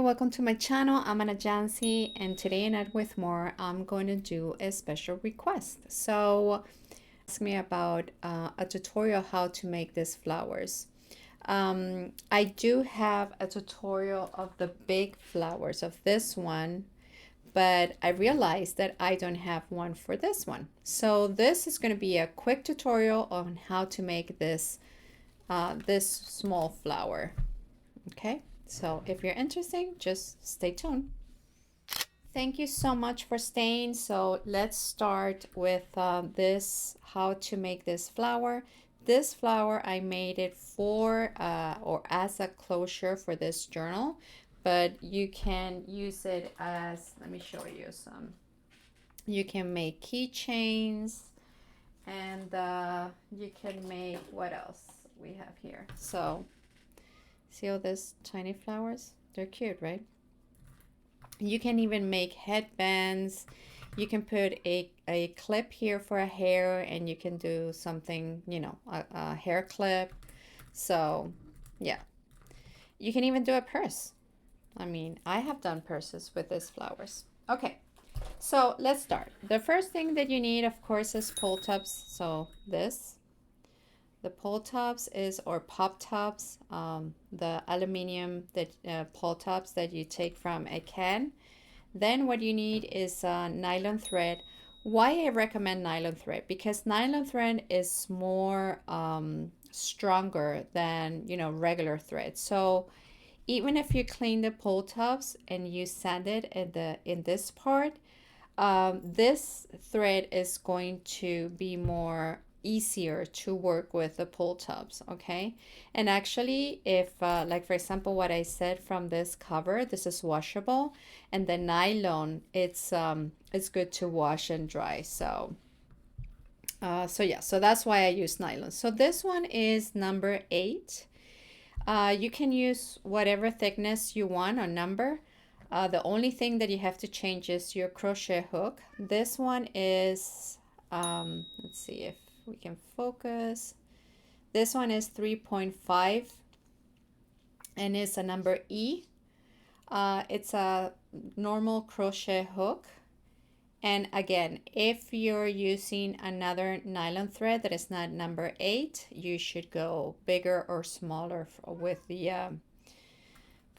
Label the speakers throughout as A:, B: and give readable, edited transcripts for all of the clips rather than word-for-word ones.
A: welcome to my channel. I'm Anna Jancy, and today in ArtWithMore, I'm going to do a special request. So, ask me about a tutorial how to make these flowers. I do have a tutorial of the big flowers of this one, but I realized that I don't have one for this one. So this is going to be a quick tutorial on how to make this this small flower. Okay. So if you're interested, just stay tuned. Thank you so much for staying. So let's start with this, how to make this flower. This flower, I made it for or as a closure for this journal, but you can use it as, let me show you some. You can make keychains, and you can make, what else we have here? So see all these tiny flowers? They're cute, right? You can even make headbands. You can put a clip here for a hair, and you can do something, you know, a hair clip. So yeah, you can even do a purse. I mean, I have done purses with these flowers. Okay, so let's start. The first thing that you need, of course, is pull tabs. So this. The pull tabs is, or pop tabs, the aluminum that pull tabs that you take from a can. Then what you need is nylon thread. Why I recommend nylon thread? Because nylon thread is more stronger than, you know, regular thread. So even if you clean the pull tabs and you sand it in this part, this thread is going to be more easier to work with the pull tabs. Okay, and actually, if like for example what I said from this cover, this is washable, and the nylon, it's good to wash and dry. So yeah, so that's why I use nylon. So this one is number 8. You can use whatever thickness you want or number. The only thing that you have to change is your crochet hook. This one is let's see if we can focus. This one is 3.5 and it's a number E. It's a normal crochet hook. And again, if you're using another nylon thread that is not number 8, you should go bigger or smaller with the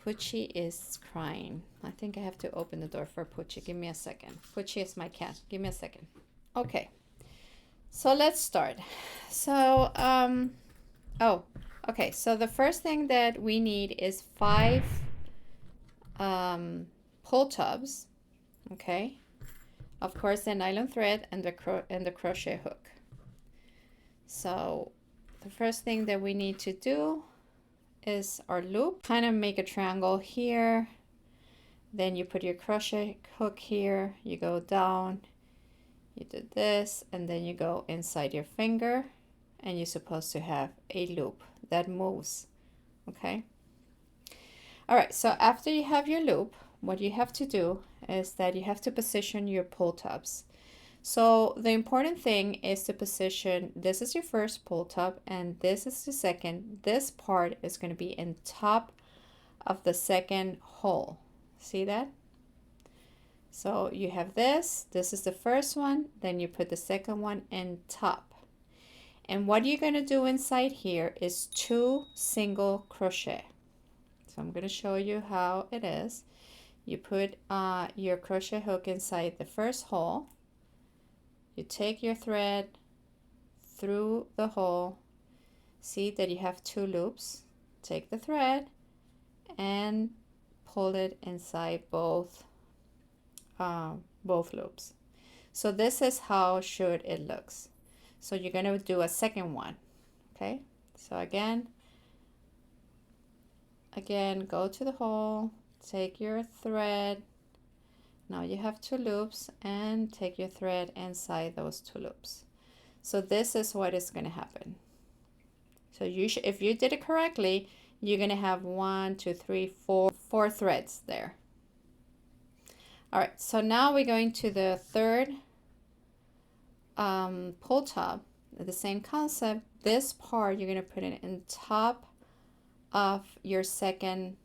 A: Poochie is crying. I think I have to open the door for Poochie. Give me a second. Poochie is my cat. Give me a second. Okay. So let's start. So, okay. So the first thing that we need is 5 pull tabs. Okay. Of course, the nylon thread and the crochet hook. So the first thing that we need to do is our loop. Kind of make a triangle here. Then you put your crochet hook here. You go down. You do this, and then you go inside your finger, and you're supposed to have a loop that moves. Okay. All right. So after you have your loop, what you have to do is that you have to position your pull tabs. So the important thing is to position, this is your first pull tab and this is the second. This part is going to be in top of the second hole. See that? So you have this is the first one, then you put the second one in top. And what you're going to do inside here is 2 single crochet. So I'm going to show you how it is. You put your crochet hook inside the first hole. You take your thread through the hole. See that you have 2 loops. Take the thread and pull it inside both loops. So this is how should it looks. So you're going to do a second one. Okay. So again, go to the hole. Take your thread. Now you have 2 loops and take your thread inside those 2 loops. So this is what is going to happen. So if you did it correctly, you're going to have 1, 2, 3, 4 threads there. All right, so now we're going to the third pull tab. The same concept. This part you're going to put it in top of your second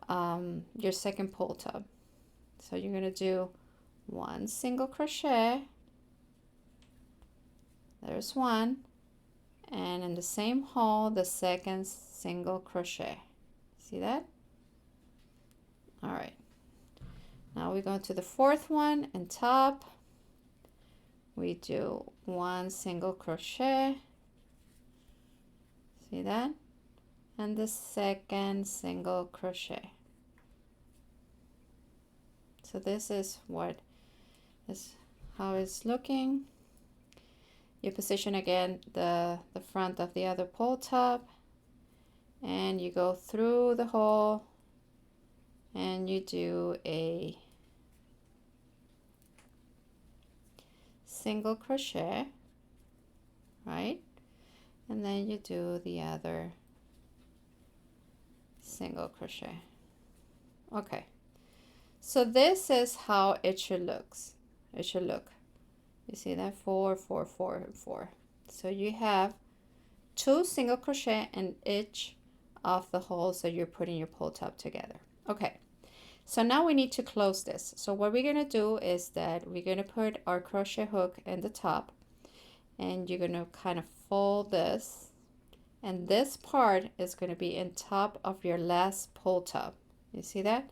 A: your second pull tab. So you're going to do one single crochet, there's one, and in the same hole the second single crochet. See that? All right, now we go to the fourth one and top. We do one single crochet, see that, and the second single crochet. So this is how it's looking. You position again the front of the other pole tab, and you go through the hole and you do a single crochet, right? And then you do the other single crochet. Okay, so this is how it should look. You see that? 4, 4, 4, and 4. So you have 2 single crochet in each of the holes that you're putting your pull tab together. Okay, so now we need to close this. So what we're going to do is that we're going to put our crochet hook in the top, and you're going to kind of fold this, and this part is going to be in top of your last pull tab. You see that?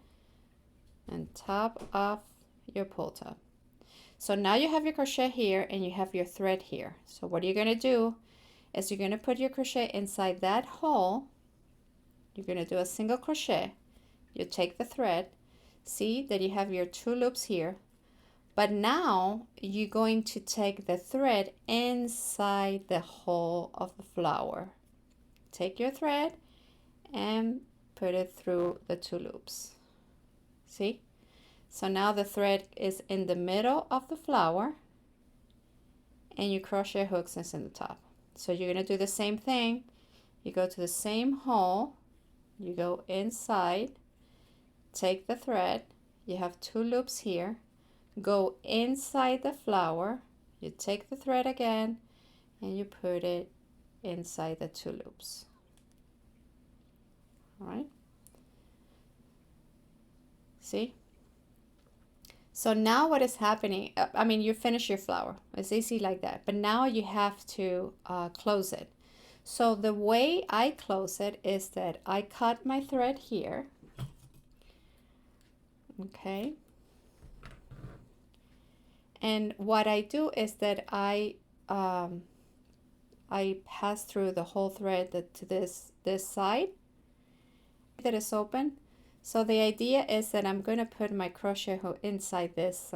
A: On top of your pull tab. So now you have your crochet here and you have your thread here. So what you're going to do is you're going to put your crochet inside that hole. You're going to do a single crochet. You take the thread. See that you have your 2 loops here. But now you're going to take the thread inside the hole of the flower. Take your thread and put it through the 2 loops. See? So now the thread is in the middle of the flower, and your crochet hooks is in the top. So you're going to do the same thing. You go to the same hole, you go inside, take the thread, you have 2 loops here, go inside the flower, you take the thread again, and you put it inside the 2 loops. All right? See? So now what is happening, I mean, you finish your flower. It's easy like that. But now you have to close it. So the way I close it is that I cut my thread here. Okay. And what I do is that I pass through the whole thread to this side that is open. So the idea is that I'm going to put my crochet hook inside this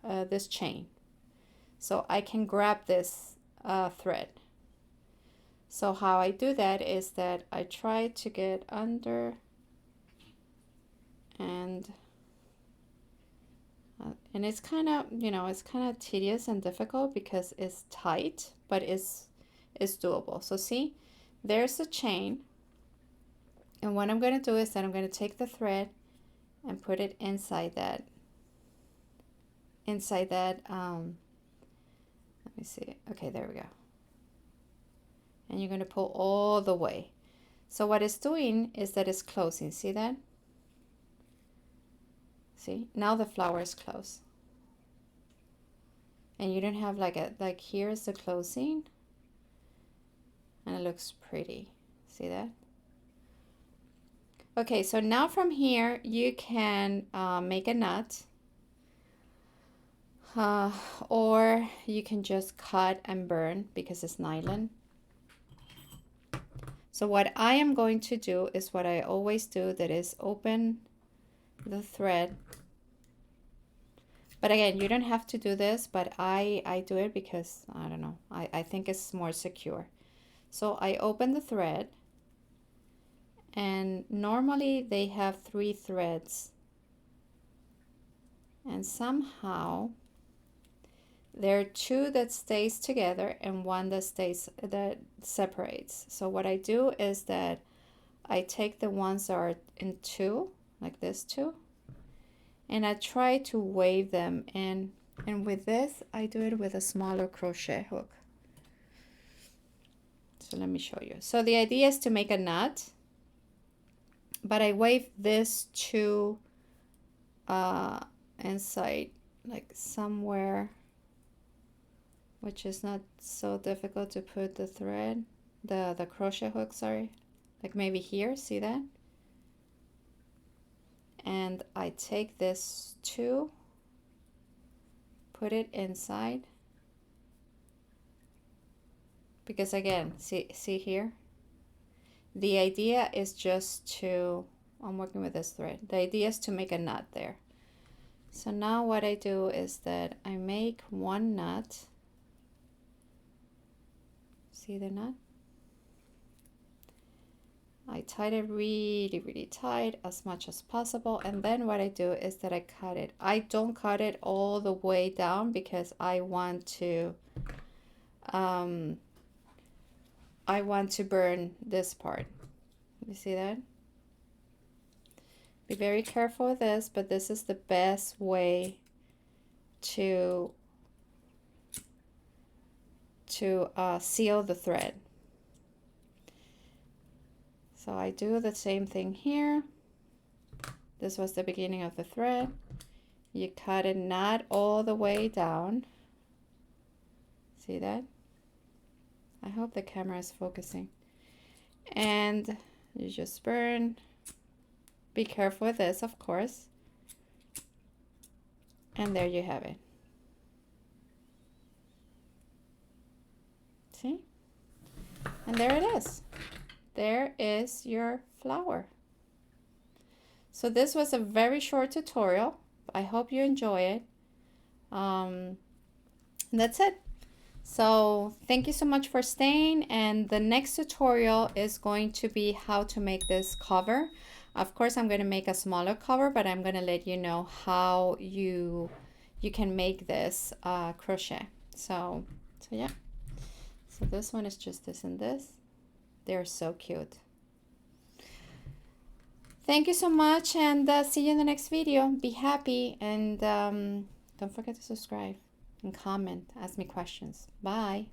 A: this chain, so I can grab this thread. So how I do that is that I try to get under, and it's kind of, you know, it's kind of tedious and difficult because it's tight, but it's doable. So see, there's a chain. And what I'm going to do is that I'm going to take the thread and put it inside that, let me see. Okay, there we go. And you're going to pull all the way. So what it's doing is that it's closing. See that? See? Now the flower is closed. And you don't have like here's the closing. And it looks pretty. See that? Okay, so now from here you can make a knot, or you can just cut and burn because it's nylon. So what I am going to do is what I always do, that is open the thread. But again, you don't have to do this, but I do it because, I don't know, I think it's more secure. So I open the thread. And normally they have 3 threads, and somehow there are 2 that stays together and 1 that separates. So what I do is that I take the ones that are in 2, like this 2, and I try to wave them in, and with this I do it with a smaller crochet hook. So let me show you. So the idea is to make a knot. but I wave this to inside, like somewhere, which is not so difficult to put the thread, the crochet hook, sorry, like maybe here, see that? And I take this too, put it inside, because again, see here, the idea is just to, I'm working with this thread, the idea is to make a knot there. So now what I do is that I make one knot, see the knot? I tied it really tight as much as possible, and then what I do is that I cut it. I don't cut it all the way down because I want to burn this part. You see that? Be very careful with this, but this is the best way to seal the thread. So I do the same thing here. This was the beginning of the thread. You cut it not all the way down. See that? I hope the camera is focusing. And you just burn. Be careful with this, of course. And there you have it. See? And there it is. There is your flower. So this was a very short tutorial. I hope you enjoy it. That's it. So thank you so much for staying, and the next tutorial is going to be how to make this cover. Of course, I'm going to make a smaller cover, but I'm going to let you know how you can make this crochet. So yeah. So this one is just this and this. They're so cute. Thank you so much, and see you in the next video. Be happy, and don't forget to subscribe and comment. Ask me questions. Bye.